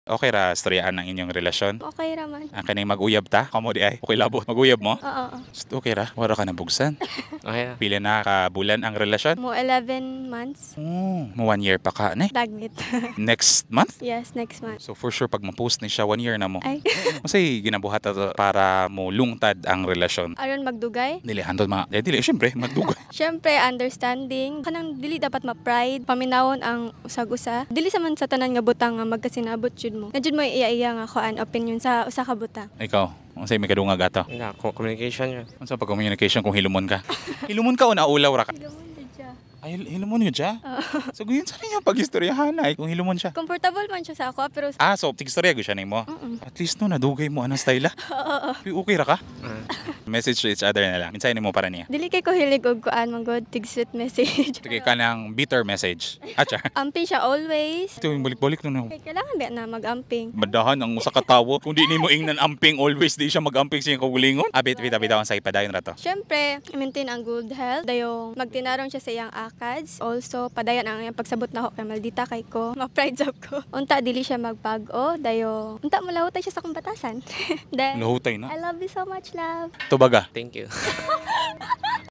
Okay ra storyaan ang inyong relasyon? Okay raman. Ang kanang mag-uyab ta, kamo di ay. Okay labot. Mag-uyab mo? Oo. Okay ra. Wala ka nabugsan. Okay na. Pila na ka bulan ang relasyon? Mo 11 months. Mo 1 year pa ka ni. Dagmit. Next month? Yes, next month. So for sure pag ma-post ni siya 1 year na mo. Ay, Masay ginabuhat ato para mo lungtad ang relasyon. aron magdugay. Dili handol mga dili syempre magdugay. Siyempre, understanding. Kanang dili dapat ma-pride. Paminawon ang usag-usa. Dili sa man sa tanan nga butang nga magkasinabot jud mo. Na jud mo iya-iya nga kuan opinion sa usa ka butang. Ikaw, unsay may kadungag ato? Wala, communication yun. Unsa pag communication kung hilumon ka? Hilumon ka o naulaw ra ka? Hilumon jud siya. Ay, hilumon yun siya? So, guyon sa niya pag-istoryahan ay kung hilumon siya. Comfortable man siya sa ako, pero So, tig-istorya ko siya nimo. Mm-mm. At least no, nadugay mo anang style. Okay ra ka? Message to each other na lang. Minsan mo para niya. dili kay ko hilig og kuan man god tig sweet message. Sige ka ng bitter message. Atcha. Amping siya always. Ito yung balik-balik no. Kay kailangan ba na mag-amping? Madahan ang usa ka tawo. Kung di nimo ingnan amping always di siya mag-amping sa iyang kagulingon. Bit ang sa ipadayon ra to. Siyempre, maintain ang good health. Dayong magtinarong siya sa iyang akads. Also, padayon ang iyang pagsabot na ako kay maldita kay ko. Ma-pride up ko. Unta, dili siya magbago. Dayong, unta, malahutay siya sa kumbatasan. Then, Lahutay na. I love you so much, love. Tubaga. Thank you.